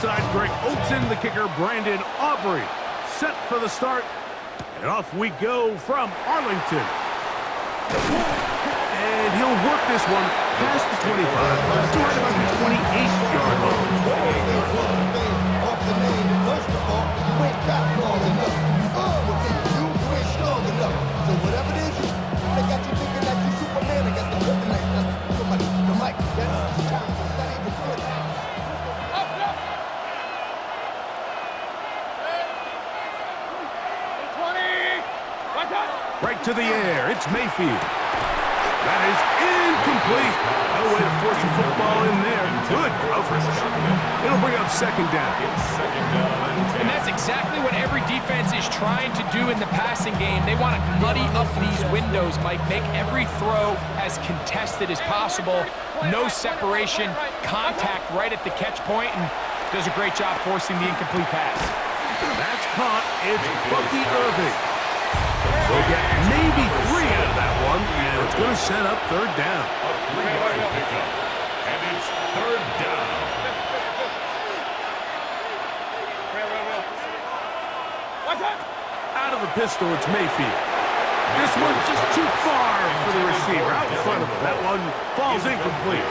side, Greg Olson, the kicker, Brandon Aubrey. Set for the start. And off we go from Arlington. And he'll work this one past the 25 to right about the 28-yard line. Off the name, first of all, you ain't got long enough. You ain't strong enough. So whatever it is, they got you thinking that you Superman. They got the kryptonite. Somebody, the mic. That's time. It's not even good. Right to the air. It's Mayfield. That is incomplete. No way to force the football in there. Good coverage. It'll bring up second down. And that's exactly what every defense is trying to do in the passing game. They want to muddy up these windows, Mike. Make every throw as contested as possible. No separation, contact right at the catch point, and does a great job forcing the incomplete pass. That's caught. It's Bucky Irving. We'll get maybe 3 out of that one, and it's going to set up third down. A 3-yard pickup, and it's third down. Out of the pistol, it's Mayfield. This one just too far for the receiver. Out in front of him. That one falls incomplete.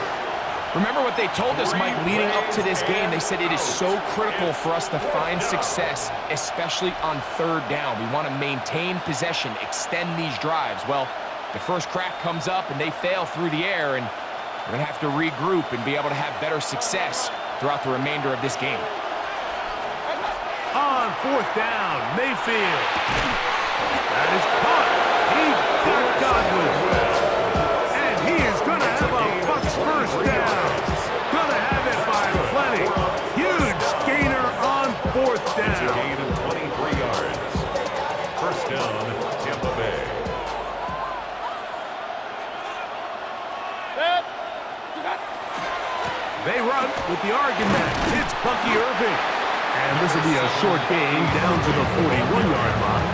Remember what they told us, Mike, leading up to this game. They said it is so critical for us to find success, especially on third down. We want to maintain possession, extend these drives. Well, the first crack comes up, and they fail through the air, and we're going to have to regroup and be able to have better success throughout the remainder of this game. On fourth down, Mayfield. That is caught. He got Godwin. And he is going to have a Bucs first down. Going to have it by plenty. Huge gainer on fourth down. It's a gain of 23 yards. First down, Tampa Bay. They run with the argument. It's Bucky Irving. And this will be a short gain down to the 41-yard line.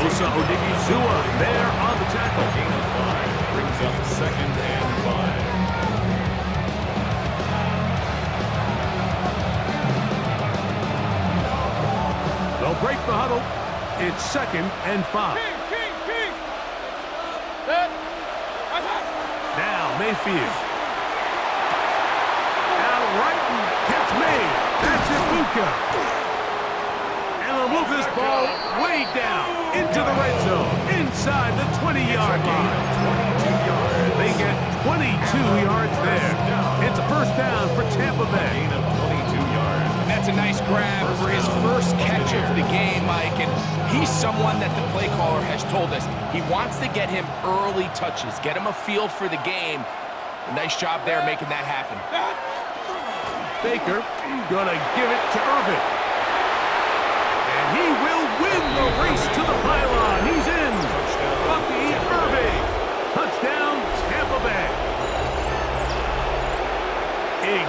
Osa Odigizua there on the tackle. Gain of 5 brings up second and 5. They'll break the huddle. It's second and 5. Now Mayfield. Out right and catch made. That's Ibuka. And they'll move this ball way down into the red zone, inside the 20-yard line. They get 22 yards there. It's a first down for Tampa Bay. Gain of 22 yards. And that's a nice grab for his first catch of the game, Mike. And he's someone that the play caller has told us he wants to get him early touches, get him a feel for the game. A nice job there making that happen. Baker gonna give it to Irving. And he will win the race to the pylon. He's in. Bucky Irving. Touchdown, Tampa Bay.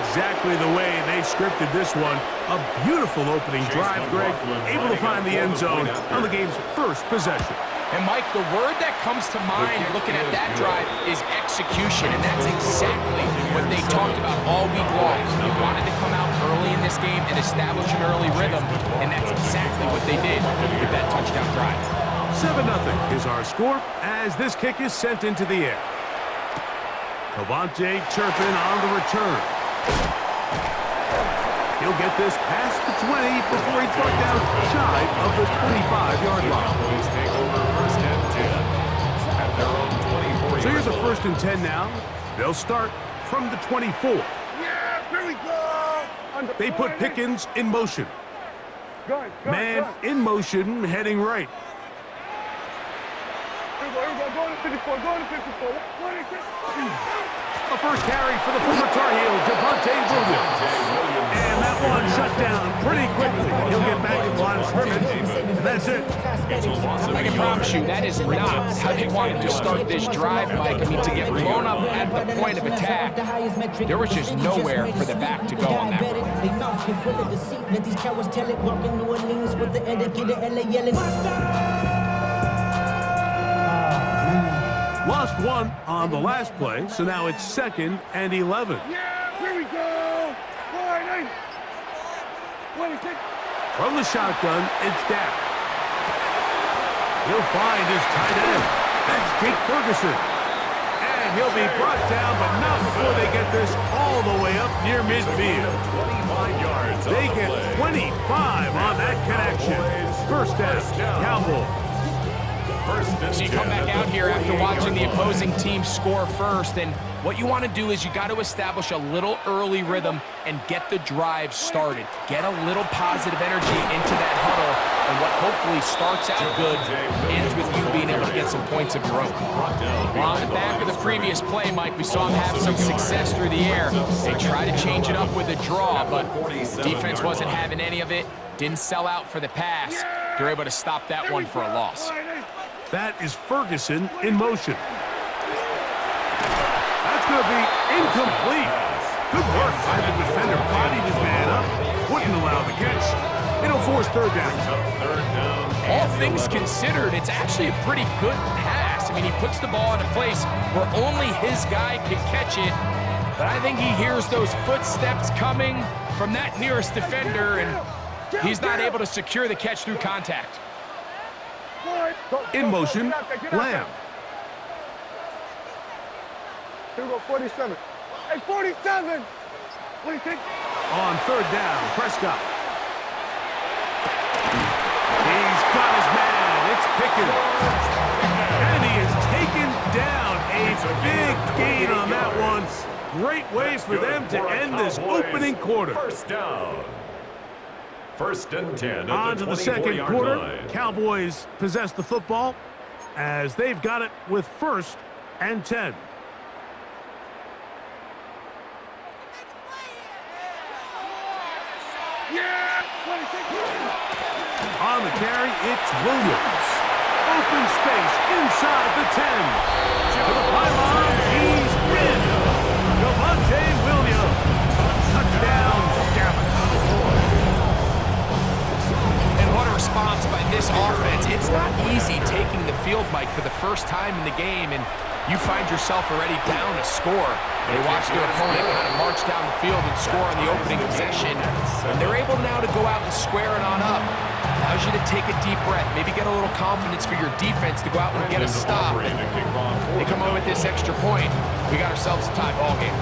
Exactly the way they scripted this one. A beautiful opening drive, Greg. Able to find the end zone on the game's first possession. And, Mike, the word that comes to mind looking at that drive is execution, and that's exactly what they talked about all week long. They wanted to come out early in this game and establish an early rhythm, and that's exactly what they did with that touchdown drive. 7-0 is our score as this kick is sent into the air. Cavante Turpin on the return. He'll get this past the 20 before he's brought down shy of the 25-yard line. Cowboys take over first and 10 at their own 24. So here's a first and 10 now. They'll start from the 24. Yeah, here we go. They put Pickens in motion. Man in motion, heading right. Here we go. Go to 54. Go to 54. A first carry for the former Tar Heel, Javonte Williams. And that one shut down pretty quickly. He'll get back in the line of scrimmage, and that's it. I can promise you that is not how they wanted to start this drive, Mike. I mean, to get blown up at the point of attack, there was just nowhere for the back to go on that run. Lost one on the last play, so now it's 2nd and 11. Yeah, here we go. 26. From the shotgun, it's down. He'll find his tight end. That's Jake Ferguson. And he'll be brought down, but not before they get this all the way up near midfield. 25 yards. They get 25 on that connection. First down, Cowboys. So you come back out here after watching the opposing team score first, and what you want to do is you got to establish a little early rhythm and get the drive started. Get a little positive energy into that huddle, and what hopefully starts out good ends with you being able to get some points of your own. Well, on the back of the previous play, Mike, we saw him have some success through the air. They tried to change it up with a draw, but defense wasn't having any of it. Didn't sell out for the pass. They're able to stop that one for a loss. That is Ferguson in motion. That's going to be incomplete. Good work by the defender. Bodied his man up. Wouldn't allow the catch. It'll force third down. All things considered, it's actually a pretty good pass. I mean, he puts the ball in a place where only his guy can catch it. But I think he hears those footsteps coming from that nearest defender, and he's not able to secure the catch through contact. In motion, Lamb. Here we go, 47. Hey, 47! What do you think? On third down, Prescott. He's got his man. It's Pickens. And he is taken down. A big gain on that one. Great ways for them to end this opening quarter. First down. First and 10 On at to the the second 24-yard quarter. line. Cowboys possess the football as they've got it with first and 10. On the carry, it's Williams. Open space inside the 10. To the pylon, he's in. Javonte Williams. Touchdown, Dallas. And what a response by this offense. It's not easy taking the field, Mike, for the first time in the game, and you find yourself already down a score. They watch their opponent kind of march down the field and score on the opening possession, and they're able now to go out and square it on up. Allows you to take a deep breath, maybe get a little confidence for your defense to go out and get a stop. And they come away with this extra point. We got ourselves a tie ball game.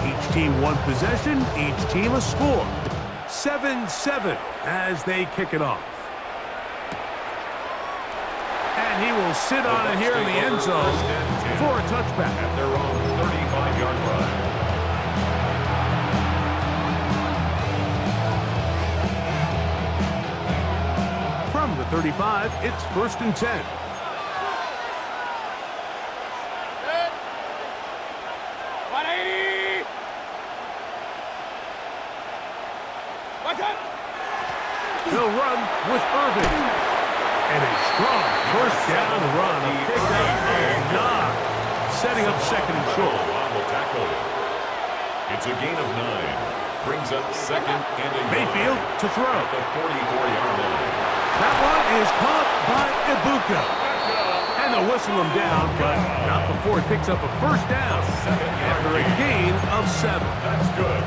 Each team one possession, each team a score. 7-7 as they kick it off. And he will sit on it here in the end zone for a touchback. At their own 35-yard line. From the 35, it's first and 10. He'll run with Irving. And a strong first down run. A pickup of 9. Setting up second and short. It's a gain of 9. Brings up second and a Mayfield to throw. at the 44-yard line. That one is caught by Ibuka. And they'll whistle him down, but not before he picks up a first down after a gain of 7. That's good.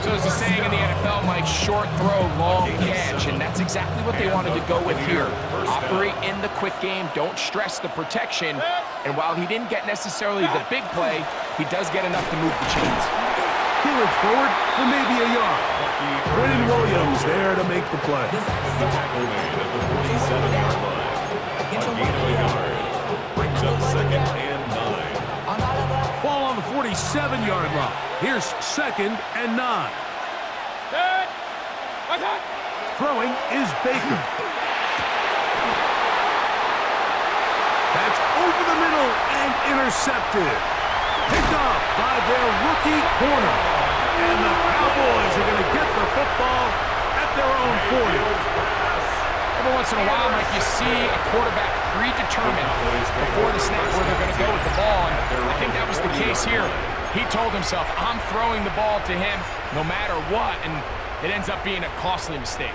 So there's a saying in the NFL, Mike, short throw, long catch, and that's exactly what they wanted to go with here. Operate in the quick game, don't stress the protection, and while he didn't get necessarily the big play, he does get enough to move the chains. He looks forward for maybe a yard. Brennan Williams there to make the play. The tackle made at the 47-yard line. A gain of a yard. Brings up second and 9. Ball on the 47-yard line. Here's second and 9. Throwing is Baker. That's over the middle and intercepted. Picked off by their rookie corner. And the Cowboys are going to get the football at their own 40. Every once in a while, Mike, you see a quarterback predetermined before the snap where they're going to go with the ball, and I think that was the case here. He told himself, I'm throwing the ball to him no matter what, and it ends up being a costly mistake.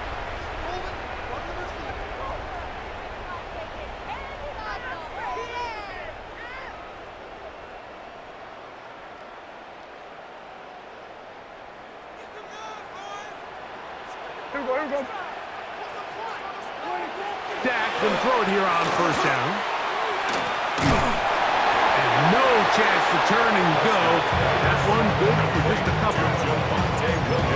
Here we go. Dak can throw it here on first down. And no chance to turn and go. That one good for just a couple.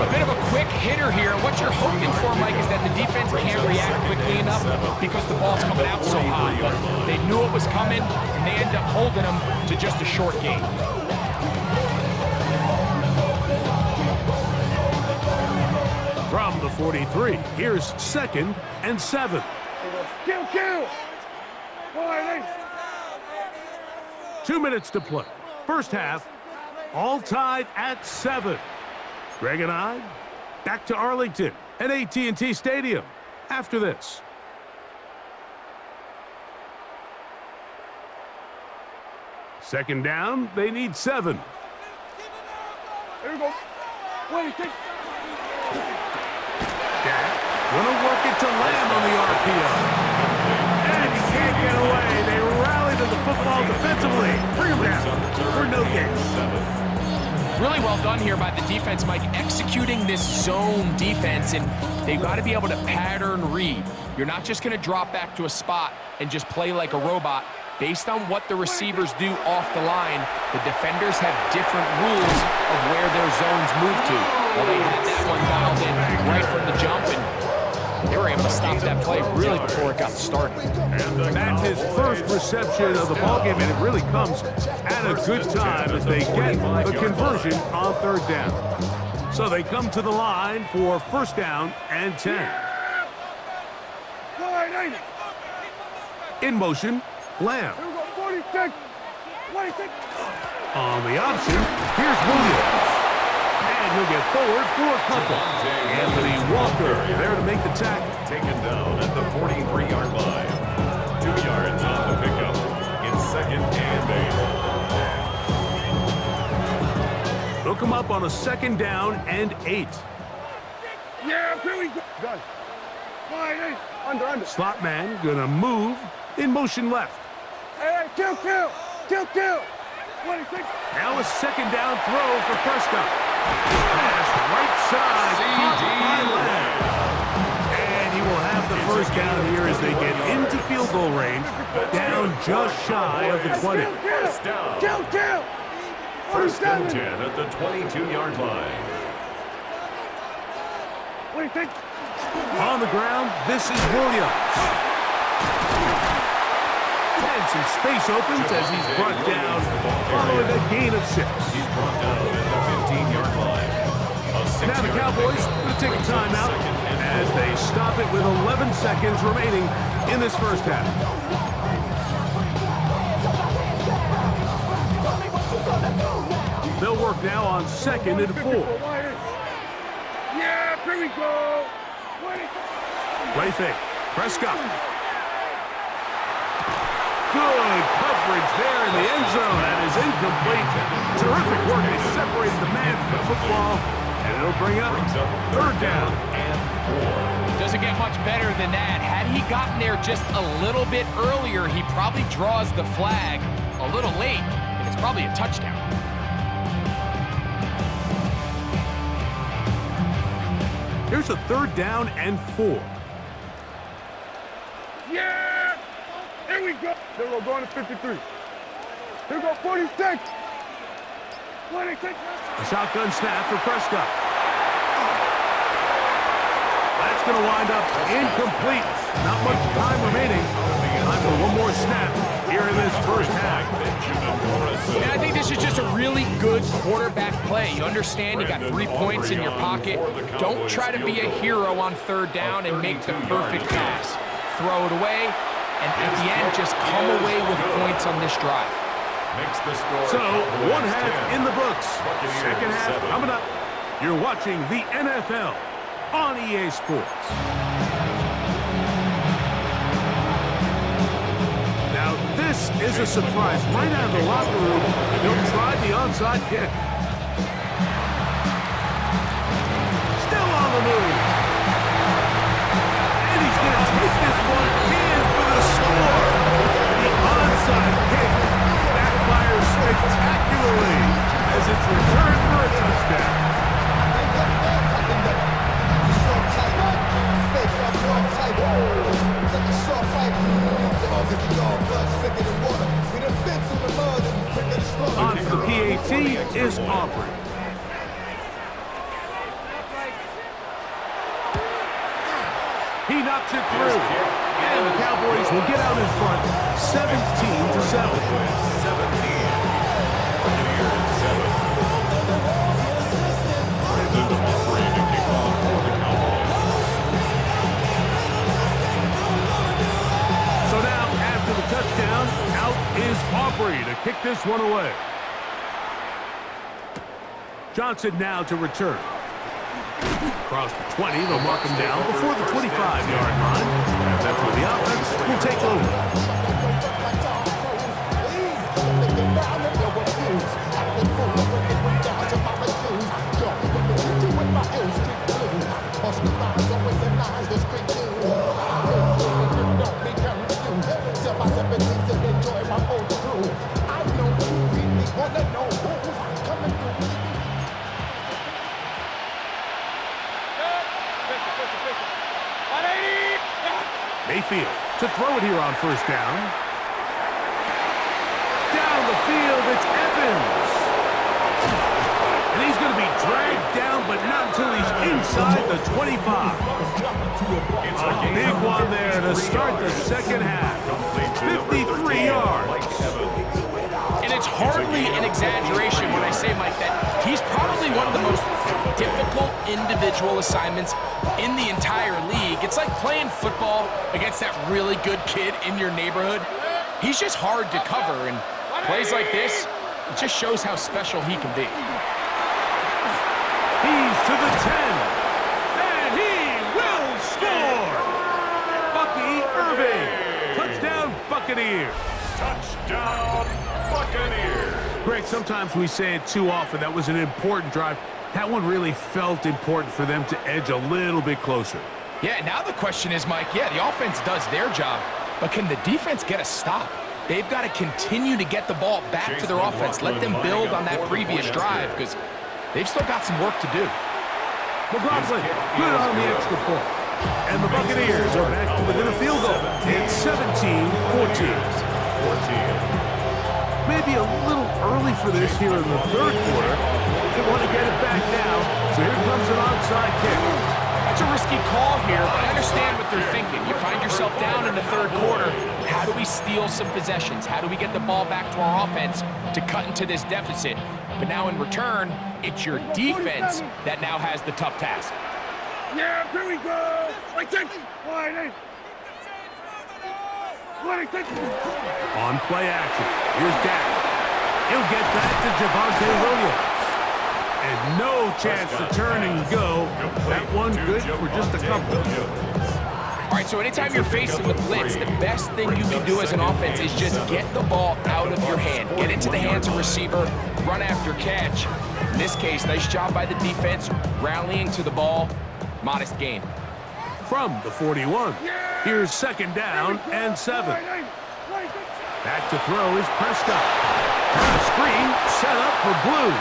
A bit of a quick hitter here. What you're hoping for, Mike, is that the defense can't react quickly enough because the ball's coming out so hot. But they knew it was coming, and they end up holding them to just a short gain. From the 43, here's 2nd and 7. Kill. 2 minutes to play. First half, all tied at 7. Greg and I, back to Arlington at AT&T Stadium after this. Second down, they need 7. Here we go. Dak gonna work it to Lamb on the RPO. And he can't get away. They rally to the football defensively. Bring him down for no gain. Really well done here by the defense, Mike, executing this zone defense, and they've got to be able to pattern read. You're not just going to drop back to a spot and just play like a robot. Based on what the receivers do off the line, the defenders have different rules of where their zones move to. Well, they had that one dialed in right from the jump, and they were able to stop that play really before it got started. That's his first reception of the ballgame, and it really comes at a good time as they get the conversion on third down. So they come to the line for first down and 10. In motion, Lamb. Here we go. 46. On the option, here's Williams. And he'll get forward for a couple. Anthony Walker there to make the tackle. Taken down at the 43-yard line. 2 yards on the pickup. It's 2nd and 8. They'll come up on a 2nd down and 8. Yeah, here we go. Done. Under. Slot man gonna move in motion left. Hey, kill. 26. Now a 2nd down throw for Prescott. Pass right side, caught by Lamb. And he will have the first down here as they get into field goal range, down just shy of the 20. Kill. 1st and 10 at the 22-yard line. 26. On the ground, this is Williams. And some space opens as he's brought down following a gain of 6. He's brought down at the 15-yard line. Now the Cowboys going to take a timeout as they stop it with 11 seconds remaining in this first half. They'll work now on 2nd and 4. Yeah, here we go. Play fake. Prescott. Good coverage there in the end zone. That is incomplete. Terrific work. They separated the man from the football, and it'll bring up third down and 4. Doesn't get much better than that. Had he gotten there just a little bit earlier, he probably draws the flag a little late, and it's probably a touchdown. Here's a 3rd down and 4. Yeah! Here we go. Here we go, going to 53. Here we go, 46. 26. A shotgun snap for Prescott. That's going to wind up incomplete. Not much time remaining. Time for one more snap here in this first half. And I think this is just a really good quarterback play. You understand you got 3 points in your pocket. Don't try to be a hero on third down and make the perfect pass. Throw it away, and at the end, just come away with points on this drive. So, one half in the books. Second half coming up. You're watching the NFL on EA Sports. Now, this is a surprise. Right out of the locker room, he'll try the onside kick. Still on the move. And he's going to take this one in for the score. The onside kick backfires spectacularly as it's returned for a touchdown. tee is Aubrey. He knocks it through. And the Cowboys will get out in front 17-7. 17. Buccaneers 7. Brandon Aubrey to kick off for the Cowboys. So now, after the touchdown, out is Aubrey to kick this one away. Johnson now to return. Across the 20, they'll mark him down before the 25-yard line. That's when the offense will take over. Mayfield to throw it here on first down. Down the field, it's Evans. And he's going to be dragged down, but not until he's inside the 25. A big one there to start the second half. 53 yards. And it's hardly an exaggeration when I say, Mike, that he's probably one of the most difficult individual assignments in the entire league. It's like playing football against that really good kid in your neighborhood. He's just hard to cover, and plays like this, it just shows how special he can be. He's to the 10, and he will score! Bucky Irving, touchdown Buccaneers. Touchdown Buccaneers. Greg, sometimes we say it too often. That was an important drive. That one really felt important for them to edge a little bit closer. Yeah, now the question is, Mike, yeah, the offense does their job, but can the defense get a stop? They've got to continue to get the ball back to their offense. Let them build on that previous drive, because they've still got some work to do. McLaughlin, good on the extra point. And the Buccaneers are back to within a field goal. It's 17-14. Maybe a little early for this here in the third quarter. They want to get it back now, so here comes an onside kick. It's a risky call here, but I understand what they're thinking. You find yourself down in the third quarter. How do we steal some possessions? How do we get the ball back to our offense to cut into this deficit? But now in return, it's your defense that now has the tough task. Yeah, here we go. Like that. On play action, here's Dak. He'll get that to Javonte Williams. And no chance to turn and go. That one good for just a couple. All right, so anytime you're facing the blitz, the best thing you can do as an offense is just get the ball out of your hand. Get into the hands of receiver, run after catch. In this case, nice job by the defense, rallying to the ball. Modest gain. From the 41, here's second down and 7. Back to throw is Prescott. A screen set up for Blue.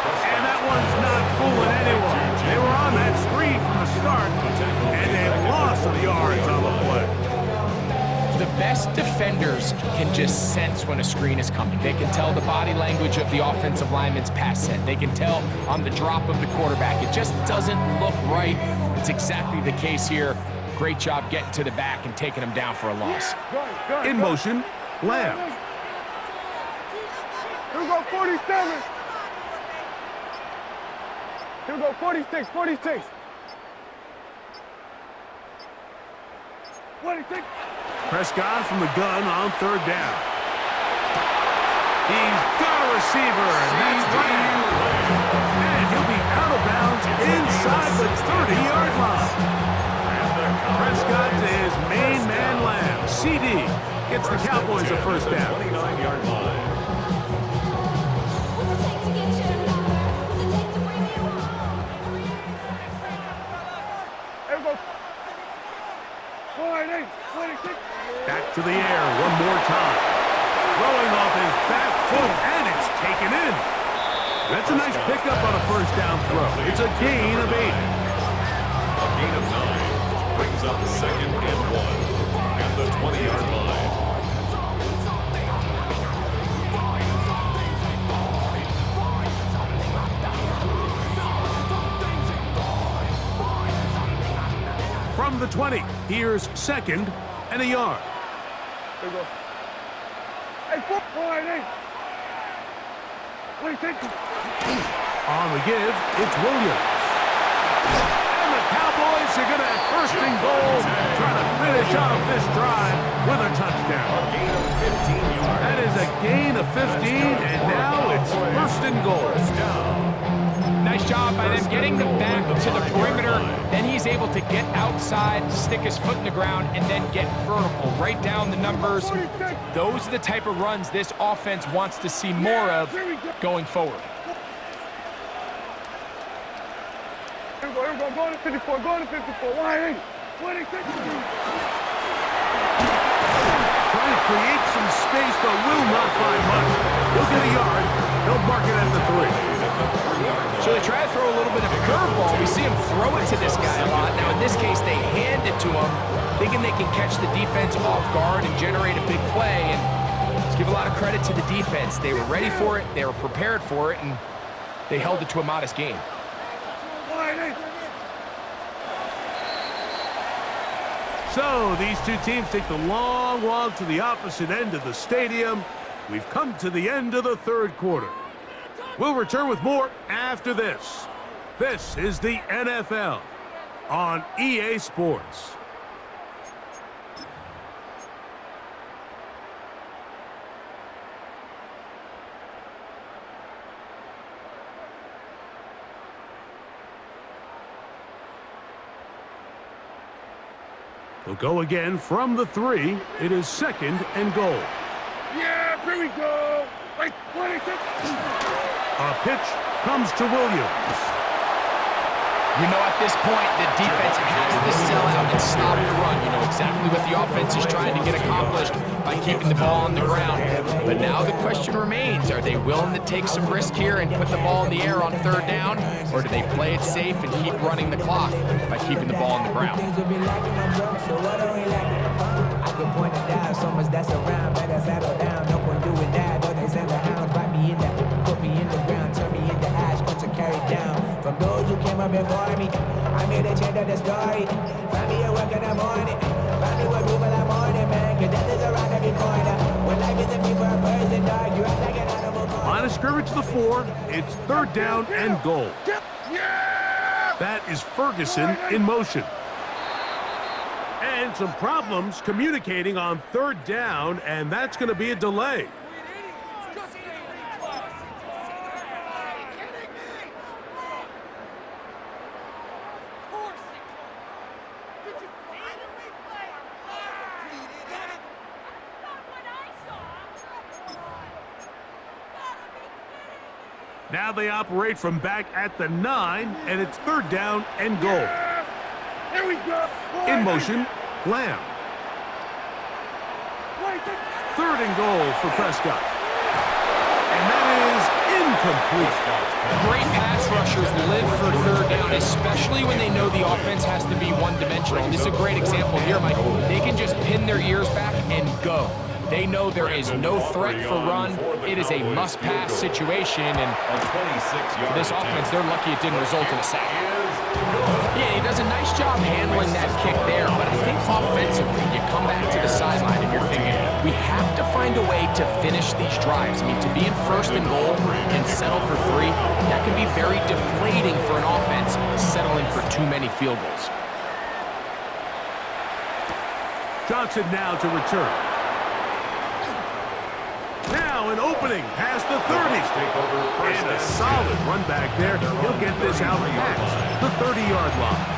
And that one's not fooling anyone. They were on that screen from the start, and they lost some yards on the play. The best defenders can just sense when a screen is coming. They can tell the body language of the offensive lineman's pass set. They can tell on the drop of the quarterback. It just doesn't look right. It's exactly the case here. Great job getting to the back and taking him down for a loss. In motion, Lamb. Here we go, 47. Here we go, 46, 46. 46. Prescott from the gun on third down. He's got a receiver, and that's Lamb. And he'll be out of bounds inside the 30-yard line. Prescott to his main man, Lamb. CD gets the Cowboys a first down. 29-yard line. Back to the air one more time. Throwing off his back foot, and it's taken in. That's a nice pickup on a first down throw. It's a gain of 8. A gain of 9 brings up second and 1 at the 20-yard line. from the 20. Here's 2nd and a yard. There you go. Hey, 4-8. Wait, take it. On the give, it's Williams. And the Cowboys are going to have 1st and goal, trying to finish off this drive with a touchdown. A gain of 15 yards. That is a gain of 15, and now it's 1st and goal. Nice job by them getting them back to the perimeter. Then he's able to get outside, stick his foot in the ground, and then get vertical. Right down the numbers. Those are the type of runs this offense wants to see more of going forward. Here we go. Go to 54. Go to 54. Why ain't? 26. Trying to create some space, but will not find much. He'll get a yard. He'll mark it at the 3. So they try to throw a little bit of a curveball. We see him throw it to this guy a lot. Now, in this case, they hand it to him, thinking they can catch the defense off guard and generate a big play. And let's give a lot of credit to the defense. They were ready for it, they were prepared for it, and they held it to a modest gain. So these two teams take the long walk to the opposite end of the stadium. We've come to the end of the 3rd quarter. We'll return with more after this. This is the NFL on EA Sports. They'll go again from the 3. It is 2nd and goal. Yeah, here we go. Wait, 26. A pitch comes to Williams. You know, at this point, the defense has to sell out and stop the run. You know exactly what the offense is trying to get accomplished by keeping the ball on the ground. But now the question remains, are they willing to take some risk here and put the ball in the air on 3rd down? Or do they play it safe and keep running the clock by keeping the ball on the ground? I can point it down, so much that's around, better settle down, no point doing that, or they send the hounds, bite me in the, put me in the ground, turn me into ash, got to carry down, from those who came up before me, I made a change of the story, find me a work in the morning, find me what room in the morning, man, cause death is around every corner, when life isn't me for a person, dog, you act like an animal. Line of scrimmage to the 4, it's 3rd down and goal. That is Ferguson in motion. And some problems communicating on 3rd down, and that's going to be a delay. Now they operate from back at the 9, and it's 3rd down and goal. Here we go. In motion, Lamb. 3rd and goal for Prescott. And that is incomplete. Great pass rushers live for 3rd down, especially when they know the offense has to be one-dimensional. And this is a great example here, Mike. They can just pin their ears back and go. They know there is no threat for run. It is a must-pass situation, and for this offense, they're lucky it didn't result in a sack. Yeah, he does a nice job handling that kick there, but I think offensively, you come back to the sideline and you're thinking, we have to find a way to finish these drives. I mean, to be in 1st and goal and settle for 3, that can be very deflating for an offense settling for too many field goals. Johnson now to return. Now an opening past the 30. And a solid run back there. He'll get this out past the 30-yard line.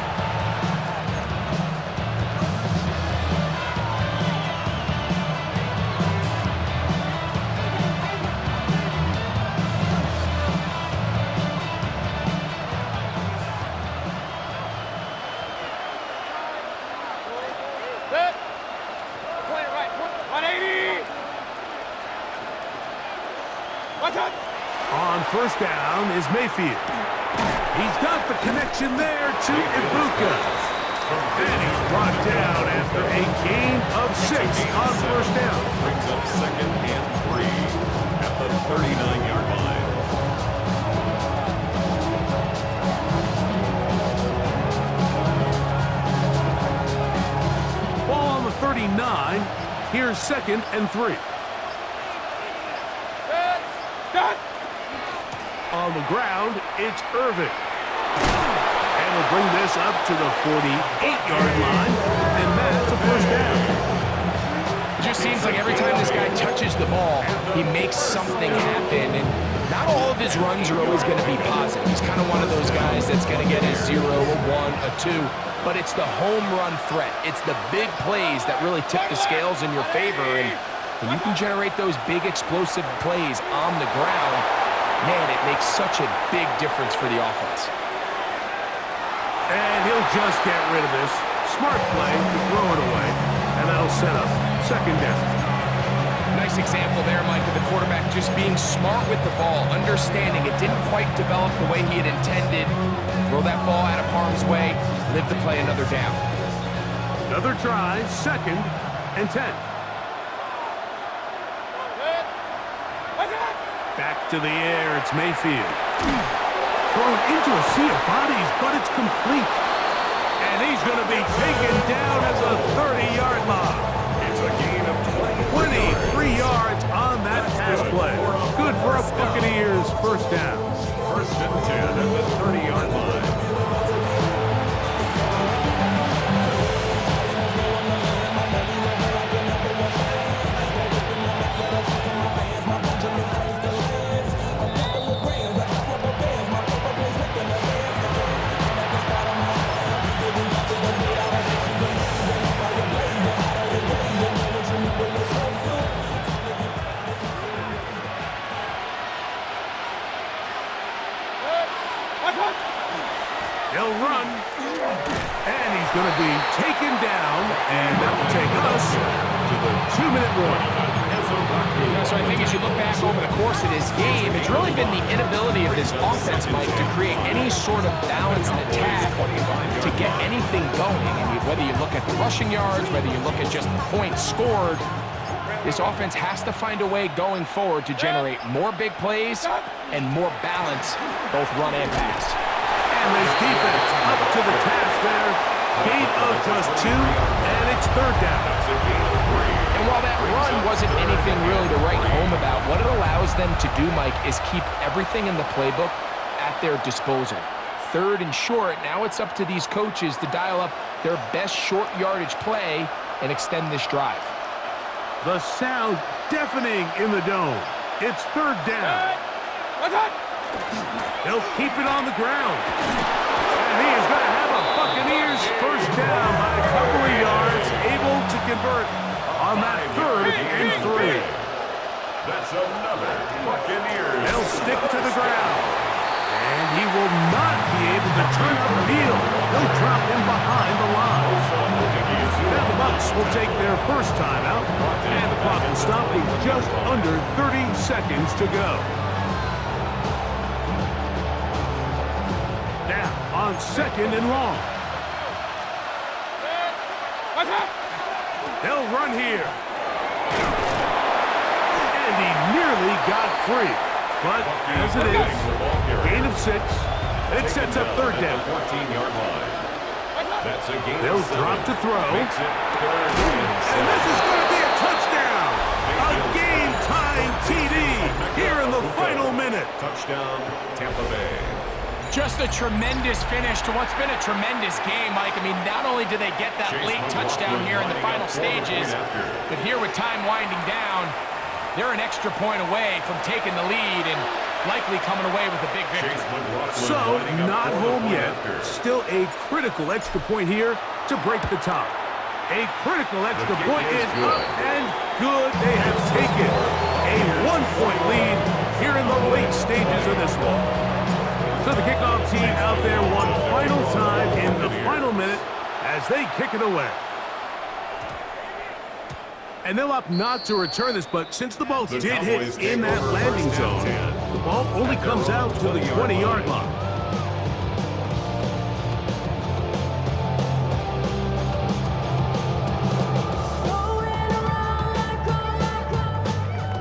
On 1st down is Mayfield. He's got the connection there to Ibuka. And he's brought down after a gain of 6 on 1st down. Brings up 2nd and 3 at the 39-yard line. Here's 2nd and 3. On the ground, it's Irvin. And we'll bring this up to the 48-yard line, and that's a first down. It just seems like every time this guy touches the ball, he makes something happen, and not all of his runs are always going to be positive. He's kind of one of those guys that's going to get a 0, a 1, a 2, but it's the home run threat. It's the big plays that really tip the scales in your favor, and when you can generate those big explosive plays on the ground, man, it makes such a big difference for the offense. And he'll just get rid of this. Smart play to throw it away, and that'll set up 2nd down. Nice example there, Mike, of the quarterback just being smart with the ball, understanding it didn't quite develop the way he had intended. Throw that ball out of harm's way, live to play another down. Another try, 2nd and 10. Back to the air, it's Mayfield. Thrown into a sea of bodies, but it's complete. And he's going to be taken down at the 30-yard line. It's a gain of 23 yards on that pass play. Good for a Buccaneers first down. 1st and 10 at the 30-yard line. He'll run, and he's going to be taken down, and that will take us to the 2-minute warning. So I think as you look back over the course of this game, it's really been the inability of this offense, Mike, to create any sort of balanced attack to get anything going. And whether you look at the rushing yards, whether you look at just the points scored, this offense has to find a way going forward to generate more big plays and more balance, both run and pass. And this defense up to the task there. Gain of just 2, and it's 3rd down. And while that run wasn't anything really to write home about, what it allows them to do, Mike, is keep everything in the playbook at their disposal. 3rd and short, now it's up to these coaches to dial up their best short yardage play and extend this drive. The sound deafening in the dome. It's 3rd down. He'll keep it on the ground. And he is going to have a Buccaneers first down by a couple of yards, able to convert on that 3rd and 3. That's another Buccaneers. They'll stick to the ground. And he will not be able to turn up the field. They'll drop him behind the line. Now the Bucs will take their first time out, and the clock will stop with just under 30 seconds to go. Now on 2nd and long. They'll run here. And he nearly got free. But as it is, gain of 6. It sets up 3rd down. 14-yard line. That's a gain. They'll drop to throw. Makes it 3rd And this is going to be a touchdown. A game-time TD here in the final minute. Touchdown, Tampa Bay. Just a tremendous finish to what's been a tremendous game, Mike. I mean, not only do they get that late touchdown here in the final stages, but here with time winding down, they're an extra point away from taking the lead and likely coming away with a big victory. So, not home yet. Still a critical extra point here to break the tie. A critical extra point is up and good. They have taken a 1-point lead here in the late stages of this one. So the kickoff team out there one final time in the final minute as they kick it away. And they'll opt not to return this, but since the ball did hit in that landing zone, the ball only comes out to the 20-yard line.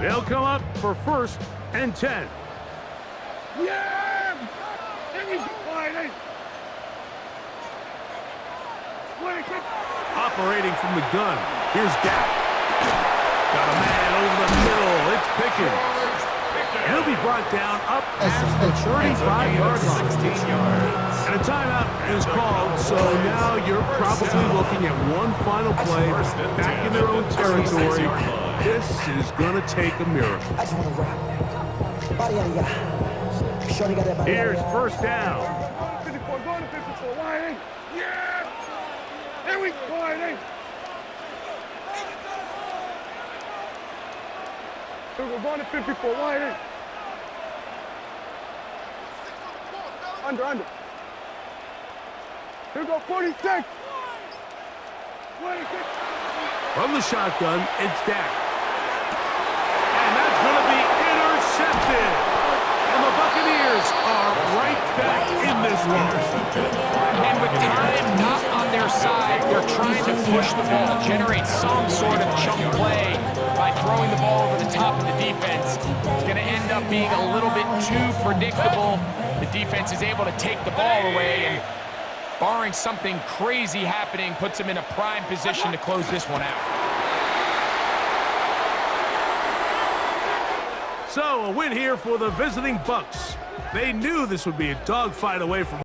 They'll come up for 1st and 10. Yeah! Operating from the gun, here's Gap. Got a man over the middle. It's Pickens. He'll be brought down up past the 35-yard line. 16 yards. And a timeout is called, so now you're probably looking at one final play back in their own territory. This is going to take a miracle. I just want to rap. Body out of ya. Shorty got that body. Here's first down. 54, going to 54, wide eight. Yeah! Here we go, wide eight. Here we go, going to 54, wide eight. Under. Here we go, 46. 26. From the shotgun, it's Dak. And that's going to be intercepted. And the Buccaneers are right back in this one. And with time not on their side, they're trying to push the ball, generate some sort of chunk play by throwing the ball over the top of the defense. It's going to end up being a little bit too predictable. The defense is able to take the ball away, and barring something crazy happening, puts them in a prime position to close this one out. So, a win here for the visiting Bucs. They knew this would be a dogfight away from